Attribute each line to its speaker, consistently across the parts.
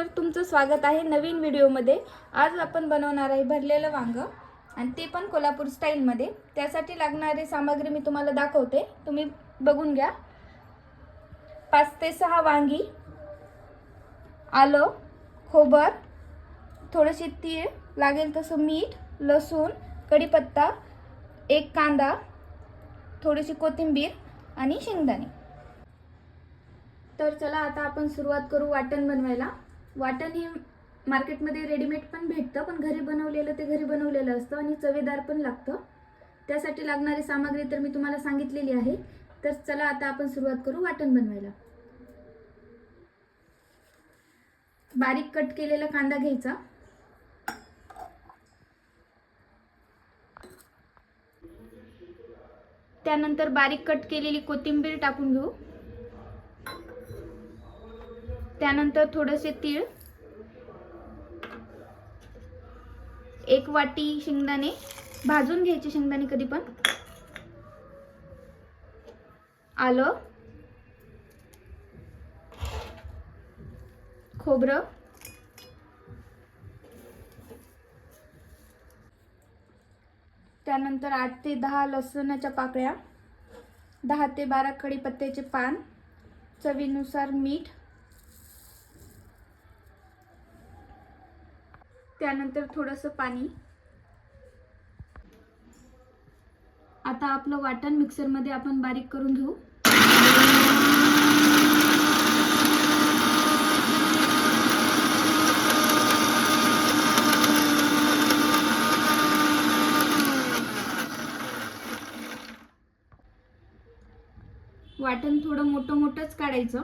Speaker 1: तर तुमचं स्वागत आहे नवीन व्हिडिओमध्ये। आज आपण बनवणार आहे भरलेलं वांग आणि ते पण कोल्हापूर स्टाईलमध्ये। त्यासाठी लागणारी सामग्री मी तुम्हाला दाखवते, तुम्ही बघून घ्या। 5 ते 6 वांगी, आलं, खोबर, थोडेसे तीळ, लागेल तसं मीठ, लसूण, कढीपत्ता, एक कांदा, थोडीशी कोथिंबीर आणि शेंगदाणे। तर चला आता आपण सुरुवात करू वाटण बनवायला। वाटण हे मार्केटमध्ये रेडीमेड पण भेटतं, पण घरी बनवलेलं ते घरी बनवलेलं असतं आणि चवेदार पण लागतं। त्यासाठी लागणारी सामग्री तर मी तुम्हाला सांगितलेली आहे। तर चला आता आपण सुरुवात करू वाटण बनवायला। बारीक कट केलेला कांदा घ्यायचा, त्यानंतर बारीक कट केलेली कोथिंबीर टाकून घेऊ, त्यानंतर थोडेसे तीळ, 1 वाटी शेंगदाणे भाजून घ्यायचे, शेंगदाणे कधी पण, आलं, खोबरं, त्यानंतर 8 ते 10 लसणाच्या पाकळ्या, 10 ते 12 कढीपत्त्याचे पान, चवीनुसार मीठ, त्यानंतर थोडंसं पाणी। आता आपलं वाटण मिक्सरमध्ये आपण बारीक करून घेऊ। वाटण थोडं मोठंच काढायचं।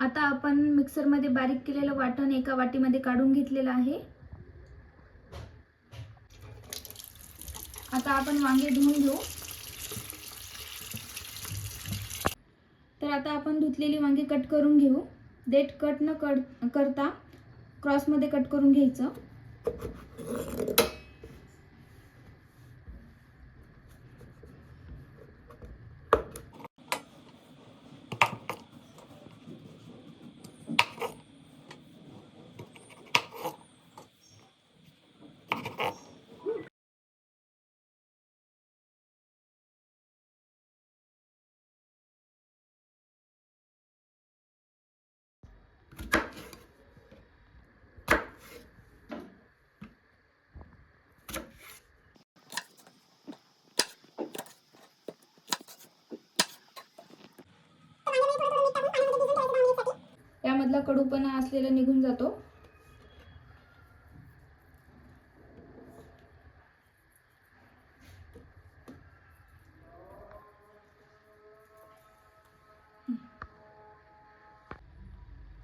Speaker 1: आता आपण मिक्सरमध्ये बारीक केलेलं वाटण एका वाटीमध्ये काढून घेतलेलं आहे। आता आपण वांगे धुवून घेऊ। तर आता आपण धुतलेली वांगी कट करून घेऊ। देठ कट न करता क्रॉस मध्ये कट करून घ्यायचं। यामधला कडूपणा असलेला निघून जातो।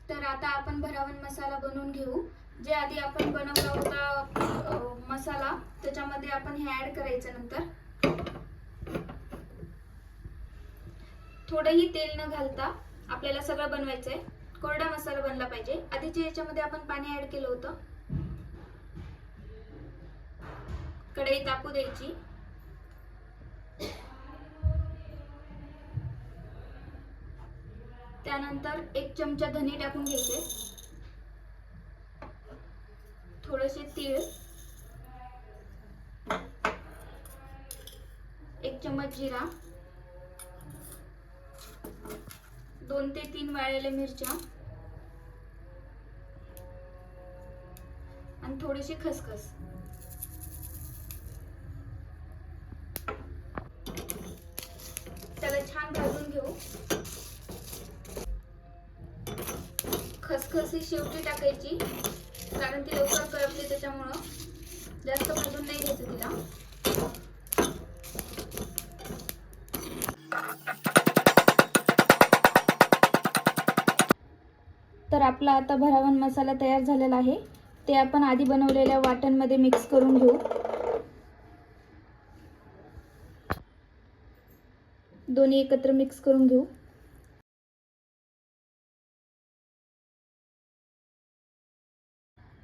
Speaker 1: तर आता आपण भरावन मसाला बनवून घेऊ। जे आधी आपण बनवला होता मसाला, त्याच्यामध्ये आपण हे ऍड करायचं। नंतर थोडंही तेल न घालता आपल्याला सगळं बनवायचंय। कोरडा मसाला बनला पाहिजे। आधीच्या याच्यामध्ये आपण पाणी ऍड केलं होतं। कढई तापू द्यायची, त्यानंतर 1 चमचा धने टाकून घ्यायचे, थोडेसे तीळ, 1 चम्मच जिरा, 2 ते 3 वाळलेल्या मिरच्या आणि थोडीशी खसखस। त्याला छान भाजून घेऊ। खसखस ही शेवटी टाकायची, कारण ती लवकर करपते, त्याच्यामुळे जास्त भाजून नाही घ्यायचं तिला। तर आपला आता भरावन मसाला तयार झालेला आहे। ते आपण आधी बनवलेल्या वाटणमध्ये मिक्स करून घेऊ। दोन्ही एकत्र मिक्स करून घेऊ।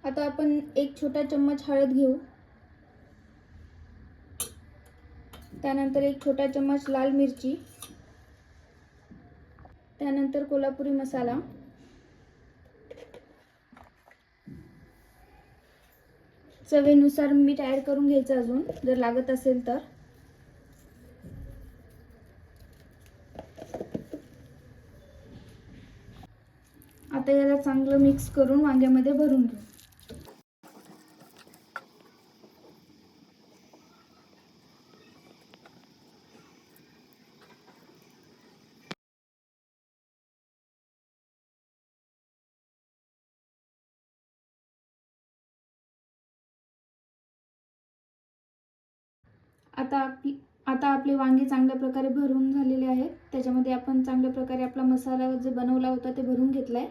Speaker 1: आता आपण 1 छोटा चम्मच हळद घेऊ, त्यानंतर 1 छोटा चम्मच लाल मिरची, त्यानंतर कोल्हापुरी मसाला, चवीनुसार मीठ ॲड करून घ्यायचं अजून जर लागत असेल तर. आता याला चांगलं मिक्स करून वांग्यामध्ये भरून घेऊ. आता आपले वांगे चांगल्या प्रकारे भरून झालेले आहेत. त्याच्यामध्ये आपण चांगल्या प्रकारे आपला मसाला जो बनवला होता ते भरून घेतलाय.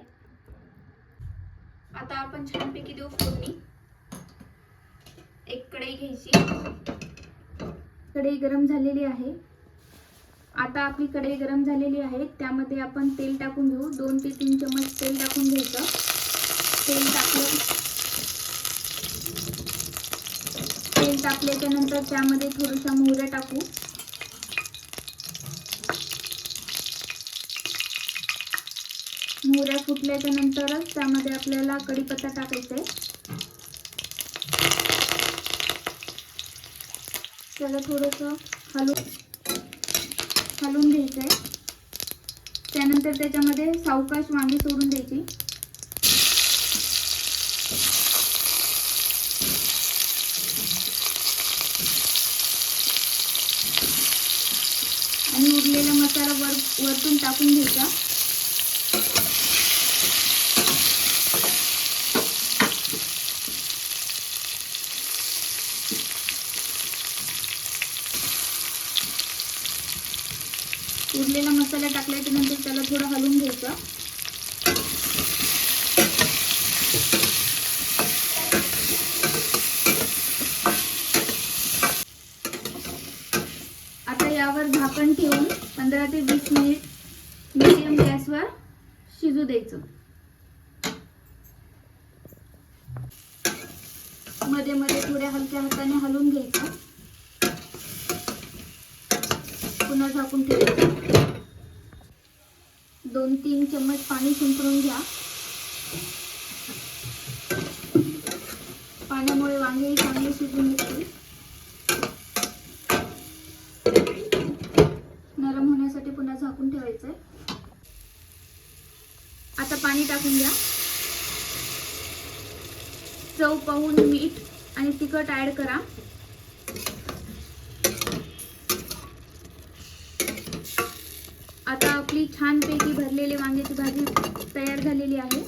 Speaker 1: आता आपण छानपैकी देऊ फोडणी. एक कढई घ्यायची. कढई गरम झालेली आहे. आता आपली कढई गरम झालेली आहे. त्यामध्ये आपण तेल टाकून घेऊ. 2 ते 3 चमच तेल टाकून घ्यायचं. तेल टाकल्याच्या नंतर त्यामध्ये थोड्याशा मोहऱ्या टाकू. मोहऱ्या फुटल्याच्या नंतरच त्यामध्ये आपल्याला कढीपत्ता टाकायचा आहे. त्याला थोडंसं हलवून घ्यायचं आहे. त्यानंतर त्याच्यामध्ये सावकाश वांगी सोडून द्यायची. आणि उरलेला मसाला वरतून टाकून घ्यायचा. उरलेला मसाला टाकल्याच्या नंतर त्याला थोडं हलवून घ्यायचं. आता यावर झाकण ठेवून 15 ते 20 मिनिट मीडियम गॅसवर शिजू द्यायचं. मध्ये मध्ये थोड्या हलक्या हाताने हलवून घ्यायचं. पुन्हा झाकून ठेवायचं. 2-3 चम्मच पाणी शिंपडून घ्या. पाण्यामुळे वांगे चांगले शिजून येतील. नरम होण्यासाठी पुन्हा झाकून ठेवायचंय. आता पाणी टाकून द्या. चव पाहून मीठ आणि तिखट ॲड करा. आता आपली छानपैकी भरलेली वांग्याची भाजी तयार झालेली आहे.